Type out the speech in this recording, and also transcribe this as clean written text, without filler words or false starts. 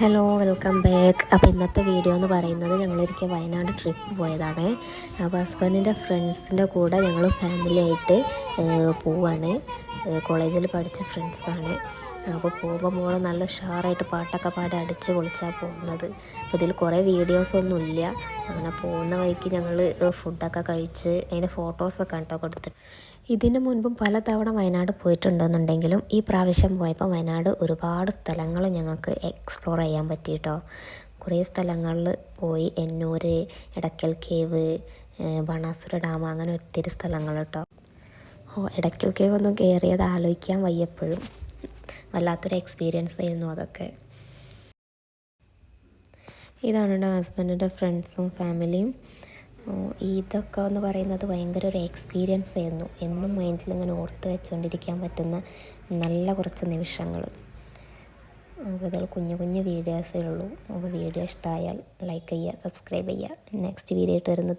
Hello welcome back. അപ്പോൾ ഇന്നത്തെ video എന്ന് പറയുന്നത് ഞങ്ങളൊരിക്കൽ വയനാട് ട്രിപ്പ് പോയതാണ്. അപ്പോൾ ഹസ്ബൻഡിൻ്റെ ഫ്രണ്ട്സിൻ്റെ കൂടെ ഞങ്ങൾ ഫാമിലി ആയിട്ട് പോവാണ്. കോളേജിൽ പഠിച്ച ഫ്രണ്ട്സാണ്. അപ്പോൾ പോകുമ്പോൾ മോൾ നല്ല ഉഷാറായിട്ട് പാട്ടൊക്കെ പാടി അടിച്ച് പൊളിച്ചാണ് പോകുന്നത്. അപ്പോൾ ഇതിൽ കുറേ വീഡിയോസൊന്നുമില്ല. അങ്ങനെ പോകുന്ന വഴിക്ക് ഞങ്ങൾ ഫുഡൊക്കെ കഴിച്ച് അതിൻ്റെ ഫോട്ടോസൊക്കെ കേട്ടോ കൊടുത്തിട്ട്. ഇതിന് മുൻപും പലതവണ വയനാട് പോയിട്ടുണ്ടെന്നുണ്ടെങ്കിലും ഈ പ്രാവശ്യം പോയപ്പോൾ വയനാട് ഒരുപാട് സ്ഥലങ്ങൾ ഞങ്ങൾക്ക് എക്സ്പ്ലോർ ചെയ്യാൻ പറ്റി കേട്ടോ. കുറേ സ്ഥലങ്ങളിൽ പോയി. എന്നൂർ, എടക്കൽ കേവ്, ബാണാസുര ഡാം, അങ്ങനെ ഒത്തിരി സ്ഥലങ്ങൾ കേട്ടോ. എടക്കൽ കേവ് ഒന്നും കയറിയത് ആലോചിക്കാൻ വയ്യപ്പോഴും വല്ലാത്തൊരു എക്സ്പീരിയൻസ് ആയിരുന്നു അതൊക്കെ. ഇതാണ് എൻ്റെ ഹസ്ബൻഡിൻ്റെ ഫ്രണ്ട്സും ഫാമിലിയും. ഇതൊക്കെ എന്ന് പറയുന്നത് ഭയങ്കര ഒരു എക്സ്പീരിയൻസ് ആയിരുന്നു. എന്നും മൈൻഡിൽ ഇങ്ങനെ ഓർത്ത് വെച്ചുകൊണ്ടിരിക്കാൻ പറ്റുന്ന നല്ല കുറച്ച് നിമിഷങ്ങൾ. അപ്പോൾ ഇതിൽ കുഞ്ഞു കുഞ്ഞു വീഡിയോസേ ഉള്ളൂ. അപ്പോൾ വീഡിയോ ഇഷ്ടമായാൽ ലൈക്ക് ചെയ്യുക, സബ്സ്ക്രൈബ് ചെയ്യുക. നെക്സ്റ്റ് വീഡിയോ ആയിട്ട് വരുന്നത്